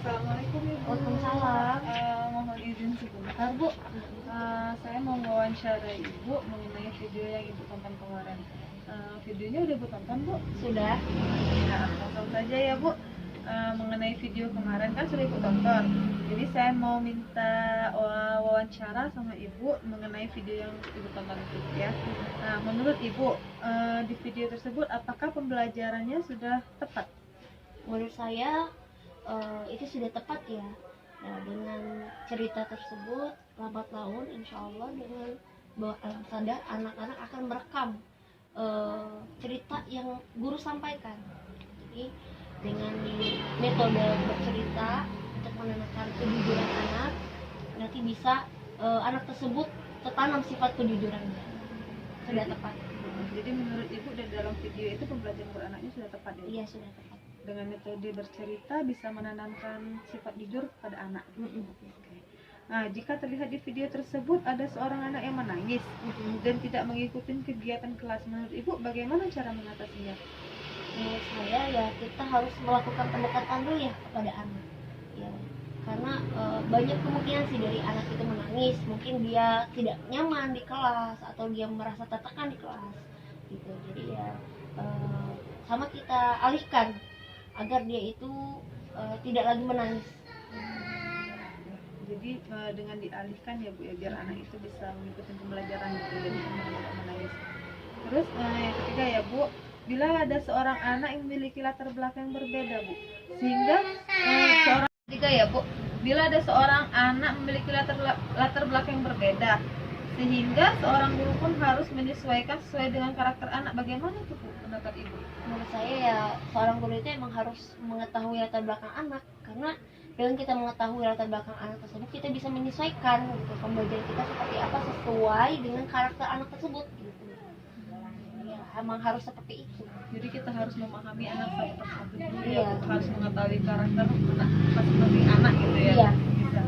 Assalamualaikum Ibu. Waalaikumsalam. Mohon izin sebentar Bu. Saya mau wawancara Ibu mengenai video yang Ibu tonton kemarin. Videonya udah Ibu tonton Bu? Sudah. Ya, langsung saja ya Bu. Mengenai video kemarin kan sudah Ibu tonton. Jadi saya mau minta wawancara sama Ibu mengenai video yang Ibu tonton itu ya. Nah, menurut Ibu di video tersebut apakah pembelajarannya sudah tepat? Menurut saya itu sudah tepat ya. Nah, dengan cerita tersebut lambat laun insya Allah dengan sadar anak-anak akan merekam cerita yang guru sampaikan. Jadi dengan metode bercerita untuk menanamkan kejujuran anak, nanti bisa anak tersebut tertanam sifat kejujurannya. Sudah tepat. Jadi menurut Ibu dari dalam video itu pembelajaran beranaknya sudah tepat ya? Iya, sudah tepat. Dengan metode bercerita bisa menanamkan sifat jujur pada anak. Oke. Nah, jika terlihat di video tersebut ada seorang anak yang menangis dan tidak mengikuti kegiatan kelas, menurut Ibu bagaimana cara mengatasinya? Menurut saya ya kita harus melakukan pendekatan dulu ya kepada anak ya, karena banyak kemungkinan sih dari anak itu menangis, mungkin dia tidak nyaman di kelas atau dia merasa tertekan di kelas gitu. Jadi ya sama kita alihkan agar dia itu tidak lagi menangis. Jadi dengan dialihkan ya Bu ya, biar anak itu bisa mengikuti pembelajaran gitu dan tidak menangis. Terus yang ketiga ya Bu, bila ada seorang anak yang memiliki latar belakang yang berbeda Bu, sehingga seorang ketiga ya Bu, bila ada seorang anak memiliki latar belakang yang berbeda, sehingga seorang guru pun harus menyesuaikan sesuai dengan karakter anak, bagaimana itu Bu pendapat Ibu? Menurut saya ya seorang guru itu emang harus mengetahui latar belakang anak, karena dengan kita mengetahui latar belakang anak tersebut kita bisa menyesuaikan gitu pembelajaran kita seperti apa sesuai dengan karakter anak tersebut gitu. Ya emang harus seperti itu. Jadi kita harus memahami anak satu persatu dulu Iya. ya Bu, harus mengetahui karakter anak masing-masing anak gitu ya. Iya. Bisa.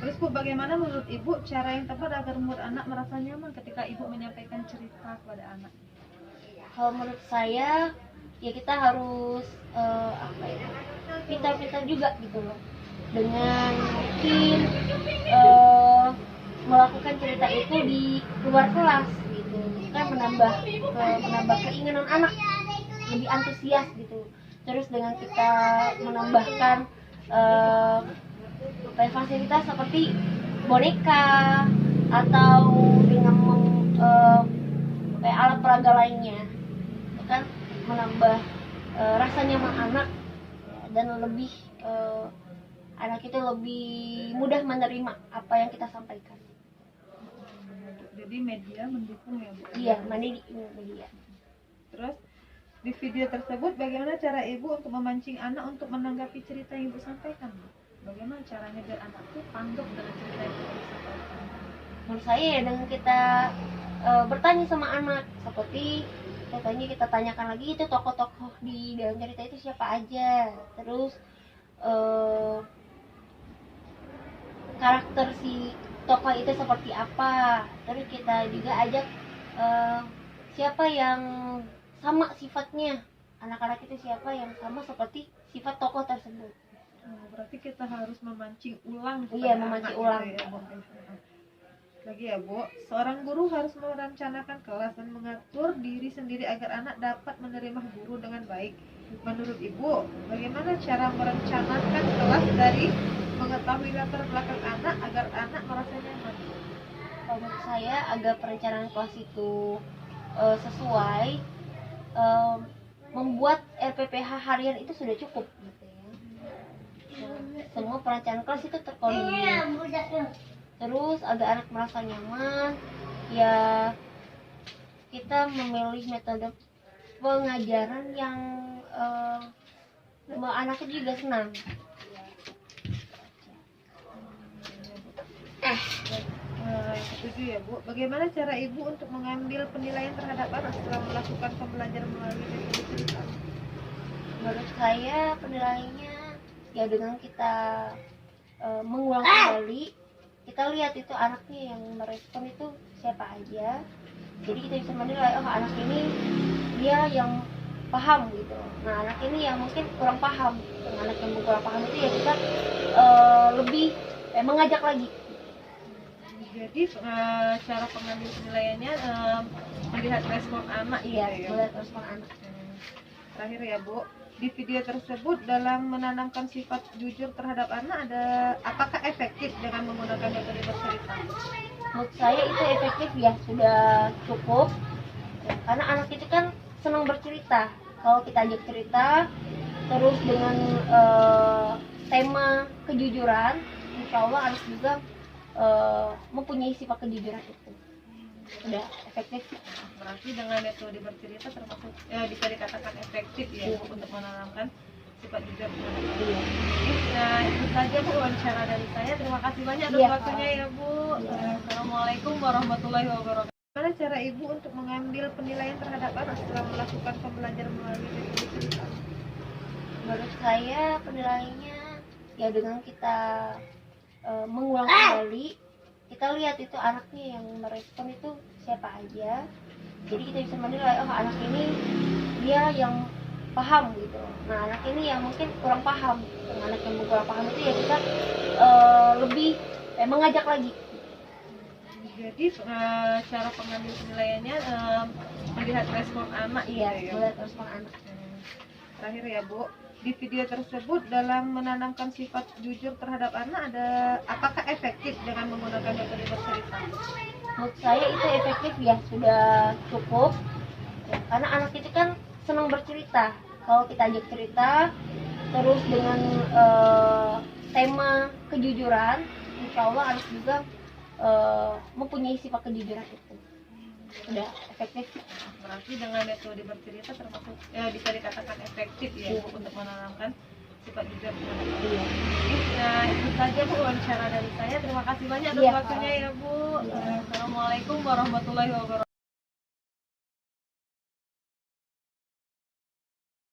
Terus Bu, bagaimana menurut Ibu cara yang tepat agar membuat anak merasa nyaman ketika Ibu menyampaikan cerita kepada anak? Kalau menurut saya ya kita harus pintar-pintar juga gitu loh, dengan mungkin melakukan cerita itu di luar kelas gitu, kan menambah keinginan anak lebih antusias gitu. Terus dengan kita menambahkan fasilitas seperti boneka atau dengan alat peraga lainnya, itu kan menambah rasa nyaman anak ya, dan lebih anak itu lebih mudah menerima apa yang kita sampaikan. Jadi media mendukung ya Bu? Iya, media. Terus di video tersebut bagaimana cara Ibu untuk memancing anak untuk menanggapi cerita yang Ibu sampaikan Bu? Bagaimana caranya biar anak itu tanggap dengan cerita yang Ibu sampaikan? Menurut saya ya dengan kita bertanya sama anak, seperti contohnya kita tanyakan lagi itu tokoh-tokoh di dalam cerita itu siapa aja, terus karakter si tokoh itu seperti apa, terus kita juga ajak siapa yang sama sifatnya, anak-anak itu siapa yang sama seperti sifat tokoh tersebut. Berarti kita harus memancing ulang. Iya, memancing ulang. Gitu ya, Bu. Lagi ya Bu, seorang guru harus merencanakan kelas dan mengatur diri sendiri agar anak dapat menerima guru dengan baik. Menurut Ibu, bagaimana cara merencanakan kelas dari mengetahui latar belakang anak agar anak merasa nyaman? Kalau menurut saya agar perencanaan kelas itu sesuai, membuat RPPH harian itu sudah cukup gitu ya. Semua perencanaan kelas itu terkoordinir. Terus agar anak merasa nyaman, ya kita memilih metode pengajaran yang anak itu juga senang. Setuju ya Bu. Bagaimana cara Ibu untuk mengambil penilaian terhadap anak setelah melakukan pembelajaran melalui metode cerita? Menurut saya penilaiannya ya dengan kita mengulang kembali, kita lihat itu anaknya yang merespon itu siapa aja. Jadi kita bisa menilai, oh anak ini dia yang paham gitu. Nah anak ini yang mungkin kurang paham, dengan anak yang kurang paham itu ya kita lebih mengajak lagi. Jadi cara pengambil penilaiannya melihat respon anak Iya, gitu ya. melihat respon anak. Terakhir ya Bu, di video tersebut dalam menanamkan sifat jujur terhadap anak apakah efektif dengan menggunakan metode bercerita? Menurut saya itu efektif ya, sudah cukup ya, karena anak itu kan senang bercerita. Kalau kita ajak cerita terus dengan tema kejujuran, insya Allah anak juga mempunyai sifat kejujuran itu. Sudah efektif. Berarti dengan metode bercerita termasuk bisa dikatakan efektif ya Iya. Bu, untuk menanamkan sifat jujur terhadap anak. Iya. Nah itu saja Bu wawancara dari saya. Terima kasih banyak atas Iya, waktunya ya Bu. Iya. Assalamualaikum warahmatullahi wabarakatuh. Bagaimana cara Ibu untuk mengambil penilaian terhadap anak setelah melakukan pembelajaran melalui metode cerita? Menurut saya penilaiannya ya dengan kita mengulang kembali, kita lihat itu anaknya yang merespon itu siapa aja, jadi kita bisa menilai oh anak ini dia yang paham gitu. Nah anak ini yang mungkin kurang paham, dengan anak yang kurang paham itu ya kita lebih mengajak lagi. Jadi cara pengambil penilaiannya melihat respon anak Iya, gitu ya. melihat respon anak. Terakhir ya Bu, di video tersebut dalam menanamkan sifat jujur terhadap anak apakah efektif dengan menggunakan metode bercerita? Menurut saya itu efektif ya, sudah cukup ya, karena anak itu kan senang bercerita. Kalau kita ajak cerita terus dengan tema kejujuran, insya Allah anak juga mempunyai sifat kejujuran itu. Sudah efektif. Berarti dengan metode bercerita termasuk bisa dikatakan efektif ya Iya. Bu, untuk menanamkan sifat jujur terhadap anak. Iya. Nah itu saja Bu wawancara dari saya. Terima kasih banyak atas Iya, waktunya ya Bu. Iya. Assalamualaikum warahmatullahi wabarakatuh.